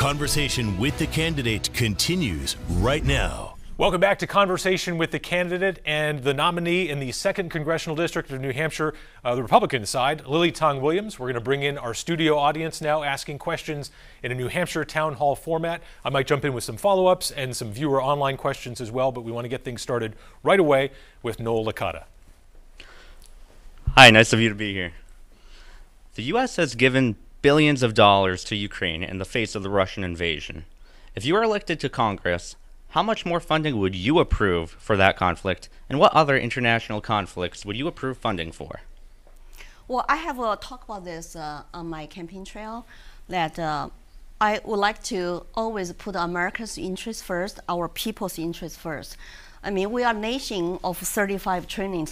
Conversation with the Candidate continues right now. Welcome back to Conversation with the Candidate and the nominee in the 2nd Congressional District of New Hampshire, the Republican side, Lily Tong Williams. We're going to bring in our studio audience now asking questions in a New Hampshire town hall format. I might jump in with some follow-ups and some viewer online questions as well, but we want to get things started right away with Noel Licata. Hi, nice of you to be here. The U.S. has given billions of dollars to Ukraine in the face of the Russian invasion. If you are elected to Congress, how much more funding would you approve for that conflict, and what other international conflicts would you approve funding for? Well, I have talked about this on my campaign trail, that I would like to always put America's interest first, our people's interest first. I mean, we are a nation of $35 trillion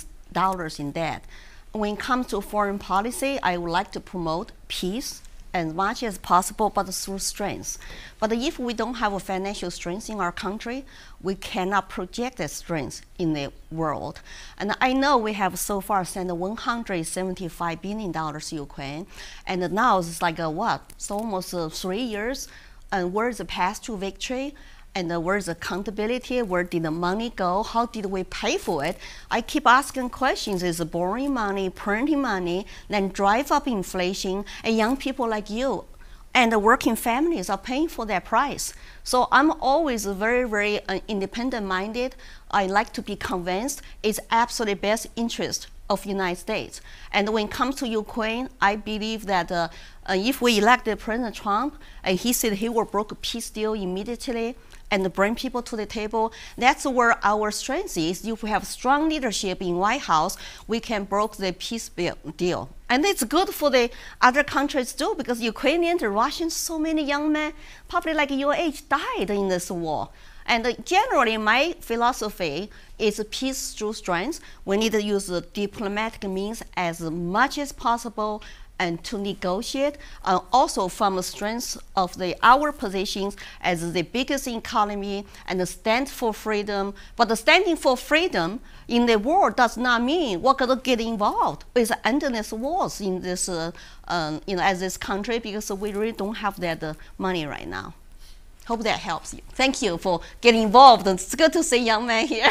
in debt. When it comes to foreign policy, I would like to promote peace as much as possible, but through strength. But if we don't have a financial strength in our country, we cannot project that strength in the world. And I know we have so far sent $175 billion to Ukraine, and now it's like it's almost 3 years, and where's the path to victory? And where's accountability? Where did the money go? How did we pay for it? I keep asking questions. Is borrowing money, printing money, then drive up inflation, and young people like you and the working families are paying for that price. So I'm always very, very independent-minded. I like to be convinced it's absolutely best interest of the United States. And when it comes to Ukraine, I believe that if we elected President Trump, he said he will broke a peace deal immediately and bring people to the table. That's where our strength is. If we have strong leadership in White House, we can break the peace deal. And it's good for the other countries too, because Ukrainians, Russians, so many young men, probably like your age, died in this war. And generally, my philosophy is peace through strength. We need to use diplomatic means as much as possible and to negotiate, also from the strength of our positions as the biggest economy and stand for freedom. But the standing for freedom in the world does not mean we're going to get involved with endless wars in this, as this country, because we really don't have that money right now. Hope that helps you. Thank you for getting involved. It's good to see young men here.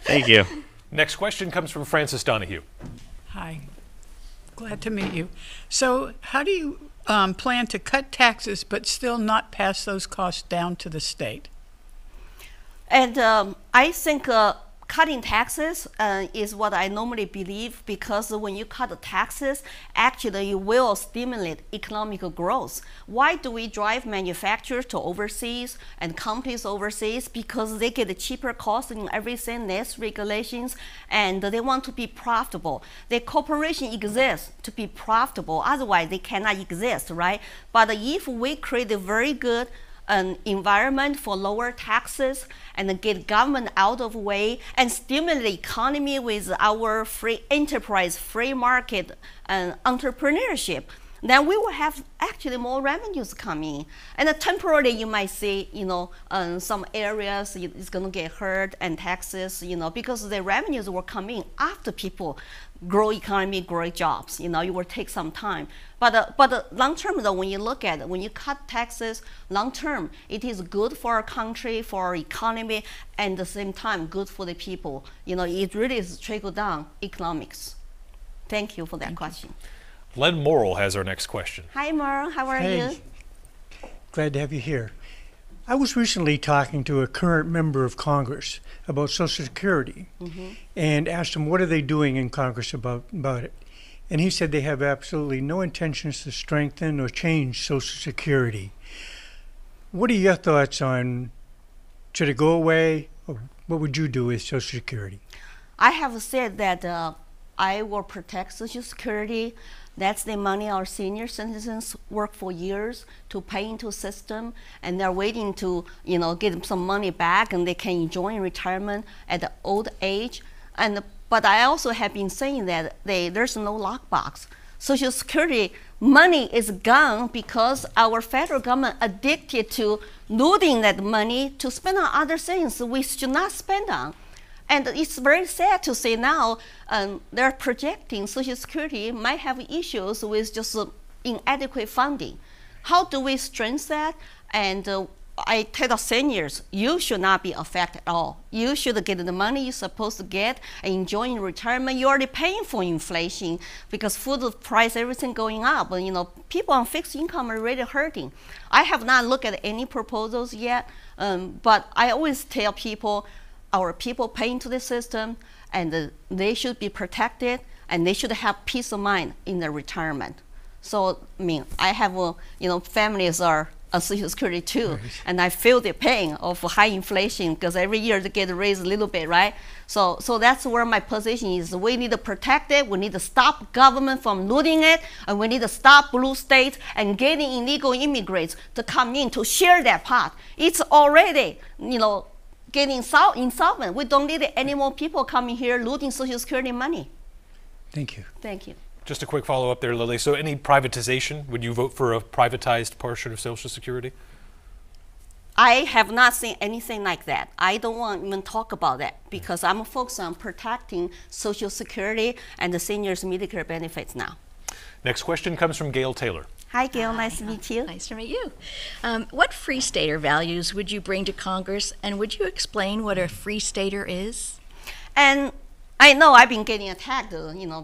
Thank you. Next question comes from Frances Donahue. Hi. Glad to meet you. So how do you plan to cut taxes but still not pass those costs down to the state? And I think cutting taxes is what I normally believe, because when you cut the taxes, actually you will stimulate economic growth. Why do we drive manufacturers to overseas and companies overseas? Because they get a cheaper cost in everything, less regulations, and they want to be profitable. The corporation exists to be profitable, otherwise they cannot exist, right? But if we create a very good an environment for lower taxes and get government out of the way and stimulate the economy with our free enterprise, free market and entrepreneurship, then we will have actually more revenues coming. And temporarily you might see, some areas it's going to get hurt and taxes, because the revenues will come in after people grow economy, grow jobs. It will take some time. But long term, though, when you look at it, when you cut taxes, long term, it is good for our country, for our economy, and at the same time, good for the people. It really is trickle down economics. Thank you for that question. Len Morrill has our next question. Hi, Merle. How are you? Glad to have you here. I was recently talking to a current member of Congress about Social Security and asked him what are they doing in Congress about it. And he said they have absolutely no intentions to strengthen or change Social Security. What are your thoughts on, should it go away, or what would you do with Social Security? I have said that I will protect Social Security. That's the money our senior citizens work for years to pay into system, and they're waiting to, get some money back, and they can enjoy retirement at the old age. But I also have been saying that there's no lockbox. Social Security money is gone because our federal government addicted to looting that money to spend on other things we should not spend on. And it's very sad to say now they're projecting Social Security might have issues with just inadequate funding. How do we strengthen that And I tell the seniors, you should not be affected at all. You should get the money you're supposed to get and enjoy in retirement. You're already paying for inflation because food price, everything going up. And, people on fixed income are really hurting. I have not looked at any proposals yet, but I always tell people, our people pay into the system, and they should be protected, and they should have peace of mind in their retirement. So, I have, families are Social Security too, right. And I feel the pain of high inflation because every year they get raised a little bit, right? So that's where my position is. We need to protect it. We need to stop government from looting it, and we need to stop blue states and getting illegal immigrants to come in to share that pot. It's already, getting insolvent. We don't need any more people coming here looting Social Security money. Thank you. Thank you. Just a quick follow-up there, Lily. So any privatization, would you vote for a privatized portion of Social Security? I have not seen anything like that. I don't want to even talk about that because I'm focused on protecting Social Security and the seniors' Medicare benefits now. Next question comes from Gail Taylor. Hi, Gail. Nice to meet you. Nice to meet you. What Free Stater values would you bring to Congress, and would you explain what a Free Stater is? And I know I've been getting attacked.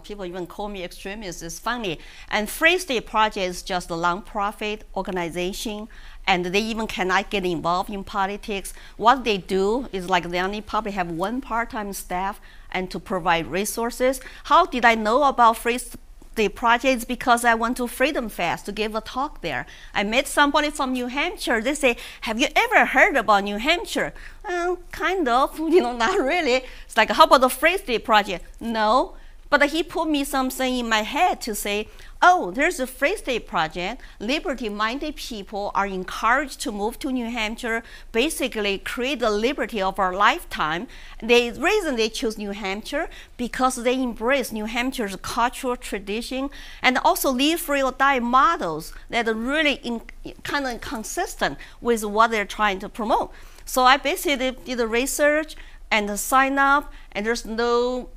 People even call me extremist. It's funny. And Free State Project is just a nonprofit organization, and they even cannot get involved in politics. What they do is they only probably have one part-time staff and to provide resources. How did I know about Free State Project? Is because I went to Freedom Fest to give a talk there. I met somebody from New Hampshire. They say, have you ever heard about New Hampshire? Kind of, not really. It's like, how about the Free State Project? No, but he put me something in my head to say, oh, there's a Free State Project. Liberty-minded people are encouraged to move to New Hampshire, basically create the liberty of our lifetime. The reason they choose New Hampshire, because they embrace New Hampshire's cultural tradition and also live free or die models that are really kind of consistent with what they're trying to promote. So I basically did the research and sign up, and there's no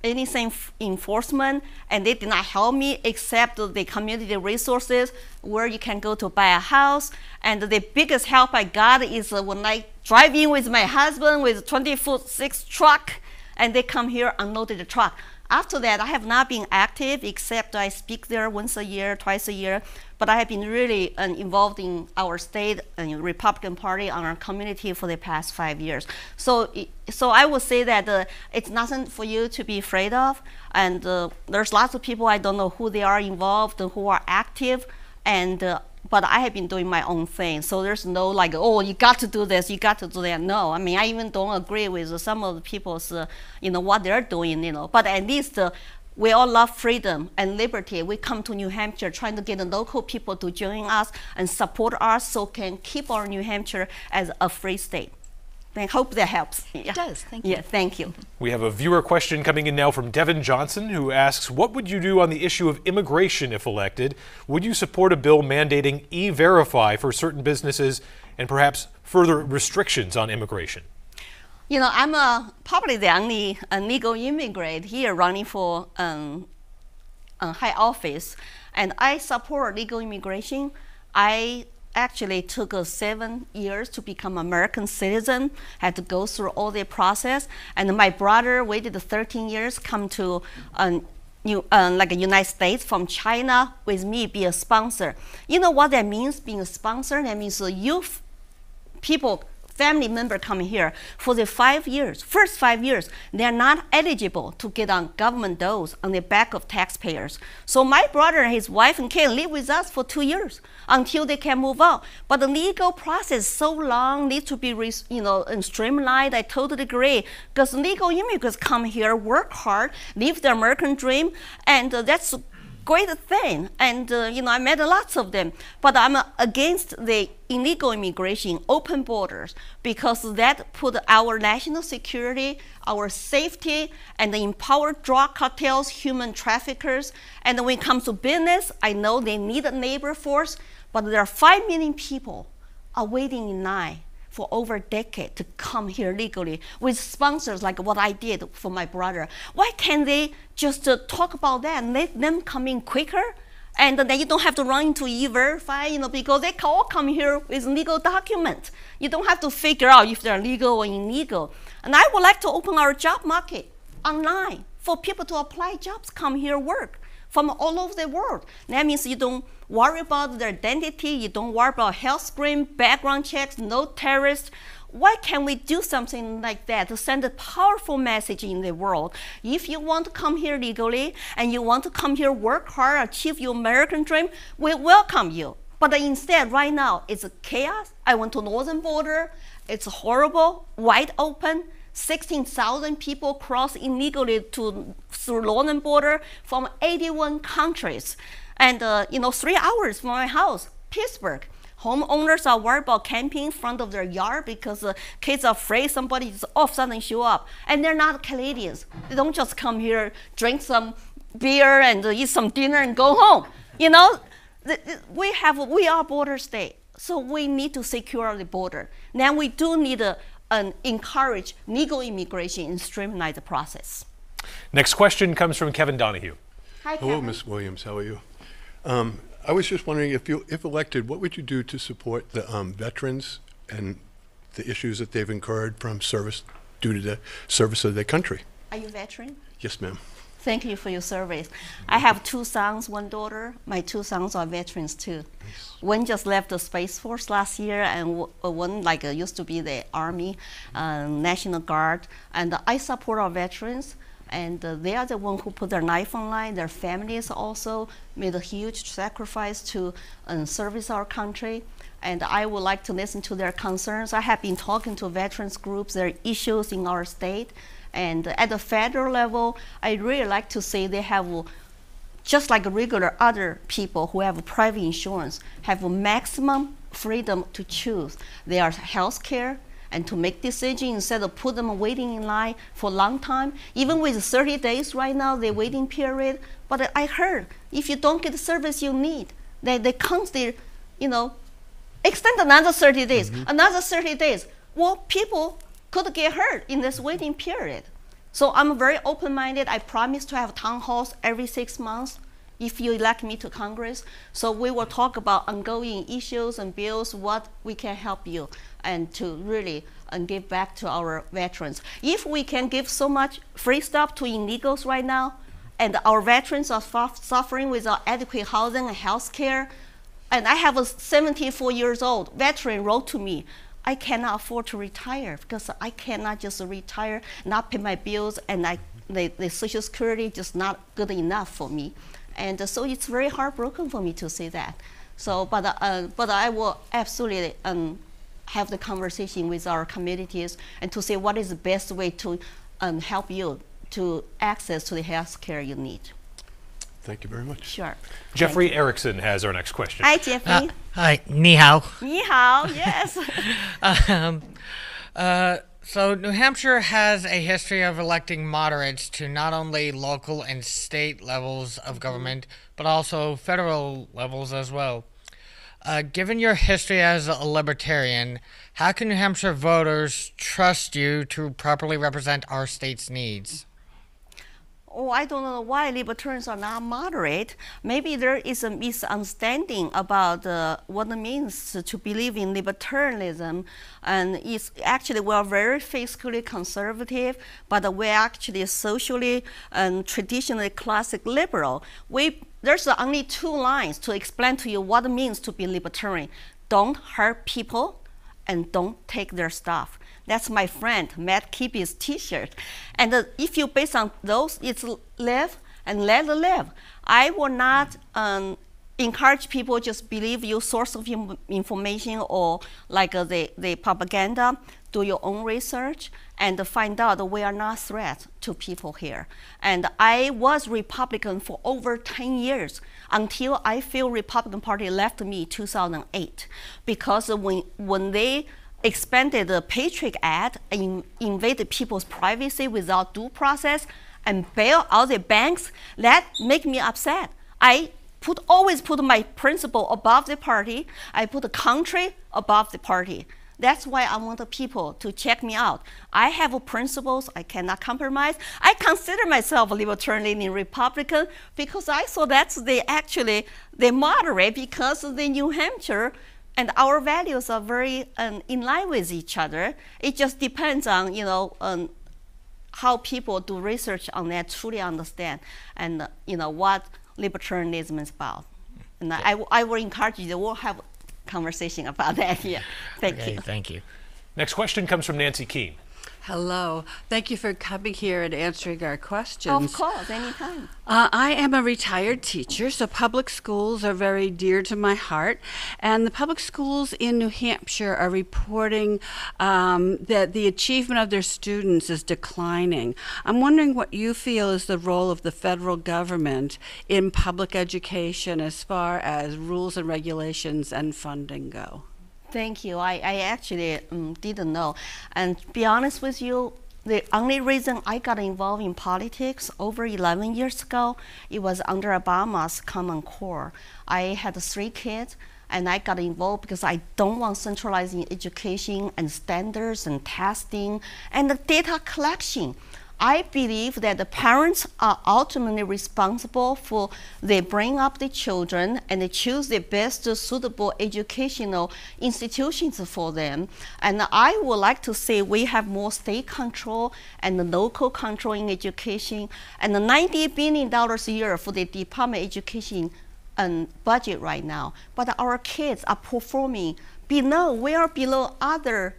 anything enforcement, and they did not help me except the community resources where you can go to buy a house. And the biggest help I got is when I drive in with my husband with a 20-foot-6 truck, and they come here, unloaded the truck. After that, I have not been active except I speak there once a year, twice a year, but I have been really involved in our state and Republican Party on our community for the past 5 years. So I would say that it's nothing for you to be afraid of, and there's lots of people, I don't know who they are involved, who are active, and but I have been doing my own thing. So there's no oh, you got to do this, you got to do that. No, I even don't agree with some of the people's, what they're doing, But at least we all love freedom and liberty. We come to New Hampshire trying to get the local people to join us and support us so can keep our New Hampshire as a free state. I hope that helps. Yeah. It does. Thank you. Yeah, thank you. We have a viewer question coming in now from Devin Johnson, who asks, what would you do on the issue of immigration if elected? Would you support a bill mandating E-Verify for certain businesses and perhaps further restrictions on immigration? I'm probably the only legal immigrant here running for high office, and I support legal immigration. I actually took 7 years to become American citizen, had to go through all the process. And my brother waited 13 years, come to United States from China with me, be a sponsor. You know what that means, being a sponsor? That means family member coming here for the first 5 years, they're not eligible to get on government doles on the back of taxpayers. So my brother and his wife can live with us for 2 years until they can move out. But the legal process is so long, needs to be streamlined. I totally agree, because legal immigrants come here, work hard, live the American dream, and that's great thing, and I met lots of them, but I'm against the illegal immigration, open borders, because that put our national security, our safety, and the empowered drug cartels, human traffickers. And when it comes to business, I know they need a labor force, but there are 5 million people are waiting in line for over a decade to come here legally with sponsors like what I did for my brother. Why can't they just talk about that and let them come in quicker And then you don't have to run into E-Verify, because they all come here with legal documents. You don't have to figure out if they're legal or illegal. And I would like to open our job market online for people to apply jobs, come here work from all over the world. That means you don't worry about their identity, you don't worry about health screen, background checks, no terrorists. Why can't we do something like that to send a powerful message in the world? If you want to come here legally and you want to come here work hard, achieve your American dream, we welcome you. But instead, right now, it's chaos. I went to northern border. It's horrible, wide open. 16,000 people cross illegally through northern border from 81 countries. And 3 hours from my house, Pittsburgh. Homeowners are worried about camping in front of their yard because kids are afraid somebody is all of a sudden show up. And they're not Canadians. They don't just come here, drink some beer and eat some dinner and go home. We are a border state, so we need to secure the border. Now we do need to encourage legal immigration and streamline the process. Next question comes from Kevin Donahue. Hi, Hello, Kevin. Ms. Williams. How are you? I was just wondering, if elected, what would you do to support the veterans and the issues that they've incurred from service due to the service of their country? Are you a veteran? Yes, ma'am. Thank you for your service. I have 2 sons, 1 daughter. My 2 sons are veterans too. One just left the Space Force last year, and one used to be the Army, National Guard. And I support our veterans. And they are the ones who put their life on line. Their families also made a huge sacrifice to service our country. And I would like to listen to their concerns. I have been talking to veterans groups, their issues in our state. And at the federal level, I really like to say they have, just like regular other people who have private insurance, have maximum freedom to choose their health care and to make decisions instead of put them waiting in line for a long time. Even with 30 days right now, the waiting period. But I heard if you don't get the service you need, they constantly, extend another 30 days, another 30 days. Well, people could get hurt in this waiting period. So I'm very open-minded. I promise to have town halls every 6 months if you elect me to Congress. So we will talk about ongoing issues and bills, what we can help you, and to really give back to our veterans. If we can give so much free stuff to illegals right now, and our veterans are suffering without adequate housing and health care, and I have a 74 years old veteran wrote to me, I cannot afford to retire because I cannot just retire, not pay my bills, and the Social Security just not good enough for me. And so it's very heartbroken for me to say that. So, but I will absolutely have the conversation with our communities and to say what is the best way to help you to access to the health care you need. Thank you very much. Sure. Jeffrey Erickson has our next question. Hi, Jeffrey. Hi, ni hao. Ni hao, yes. So New Hampshire has a history of electing moderates to not only local and state levels of government, but also federal levels as well. Given your history as a libertarian, how can New Hampshire voters trust you to properly represent our state's needs? Oh, I don't know why libertarians are not moderate. Maybe there is a misunderstanding about what it means to believe in libertarianism. And it's actually, we're very fiscally conservative, but we're actually socially and traditionally classic liberal. There's only 2 lines to explain to you what it means to be libertarian. Don't hurt people and don't take their stuff. That's my friend Matt Kibbe's T-shirt. And if you base on those, it's live and let live. I will not encourage people just believe your source of information or like the propaganda. Do your own research and find out we are not a threat to people here. And I was Republican for over 10 years until I feel Republican Party left me in 2008. Because when they expanded the Patriot Act and invaded people's privacy without due process and bail out the banks, that make me upset. I always put my principle above the party. I put the country above the party. That's why I want the people to check me out. I have principles. I cannot compromise. I consider myself a libertarian Republican because I thought that's they moderate because the New Hampshire and our values are very in line with each other. It just depends on, on how people do research on that, truly understand, and what libertarianism is about. And I will encourage you. We'll have a conversation about that here. Thank you. Thank you. Next question comes from Nancy Keene. Hello. Thank you for coming here and answering our questions. Of course, anytime. I am a retired teacher, so public schools are very dear to my heart. And the public schools in New Hampshire are reporting that the achievement of their students is declining. I'm wondering what you feel is the role of the federal government in public education as far as rules and regulations and funding go. Thank you. I actually didn't know. And to be honest with you, the only reason I got involved in politics over 11 years ago, it was under Obama's Common Core. I had 3 kids, and I got involved because I don't want centralizing education and standards and testing and the data collection. I believe that the parents are ultimately responsible for they bring up the children and they choose the best suitable educational institutions for them. And I would like to say we have more state control and local control in education, and the $90 billion a year for the Department of Education budget right now. But our kids are performing well below other,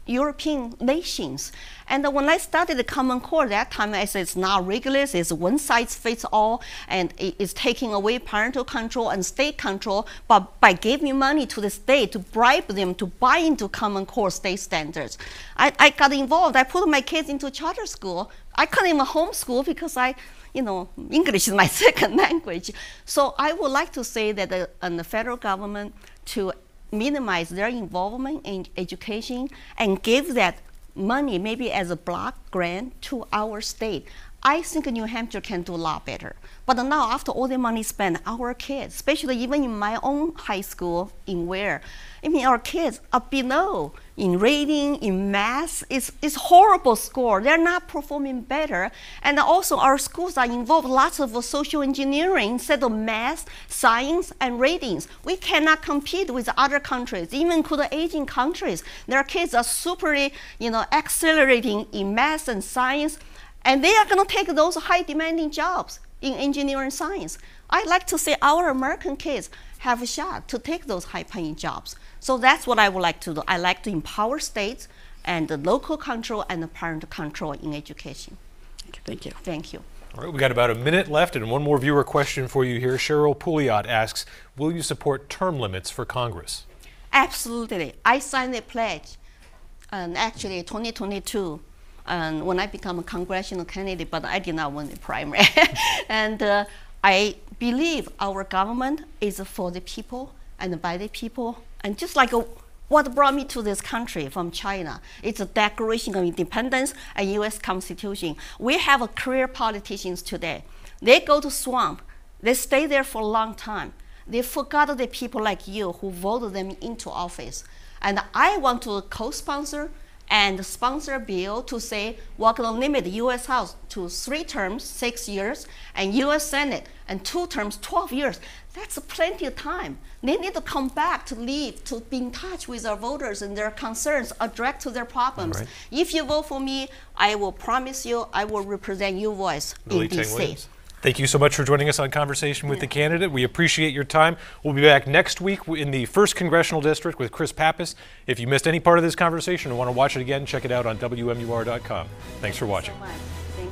European nations. And when I started the Common Core that time, I said it's not rigorous, it's one size fits all, and it's taking away parental control and state control, but by giving money to the state to bribe them to buy into Common Core state standards. I got involved. I put my kids into charter school. I couldn't even homeschool because English is my second language. So I would like to say that the federal government to minimize their involvement in education and give that money maybe as a block grant to our state. I think New Hampshire can do a lot better. But now after all the money spent, our kids, especially even in my own high school in Ware, our kids are below in reading, in math. It's horrible score. They're not performing better. And also our schools are involved lots of social engineering instead of math, science, and readings. We cannot compete with other countries, even including Asian countries. Their kids are super, accelerating in math and science, and they are going to take those high demanding jobs in engineering and science. I like to say our American kids have a shot to take those high paying jobs. So that's what I would like to do. I like to empower states and the local control and the parent control in education. Thank you. Thank you. All right, we got about a minute left, and one more viewer question for you here. Cheryl Pouliot asks, will you support term limits for Congress? Absolutely. I signed a pledge, and actually 2022, when I become a congressional candidate, but I did not win the primary. And I believe our government is for the people and by the people. And just like what brought me to this country from China, it's a Declaration of Independence and U.S. Constitution. We have career politicians today. They go to swamp. They stay there for a long time. They forgot the people like you who voted them into office. And I want to co-sponsor and sponsor a bill to say we're going to limit the U.S. House to 3 terms, 6 years, and U.S. Senate, and 2 terms, 12 years. That's plenty of time. They need to come back to lead, to be in touch with our voters and their concerns, address to their problems. Right. If you vote for me, I will promise you I will represent your voice in D.C. Thank you so much for joining us on Conversation with the Candidate. We appreciate your time. We'll be back next week in the 1st Congressional District with Chris Pappas. If you missed any part of this conversation and want to watch it again, check it out on WMUR.com. Thanks for watching. Thank you so much.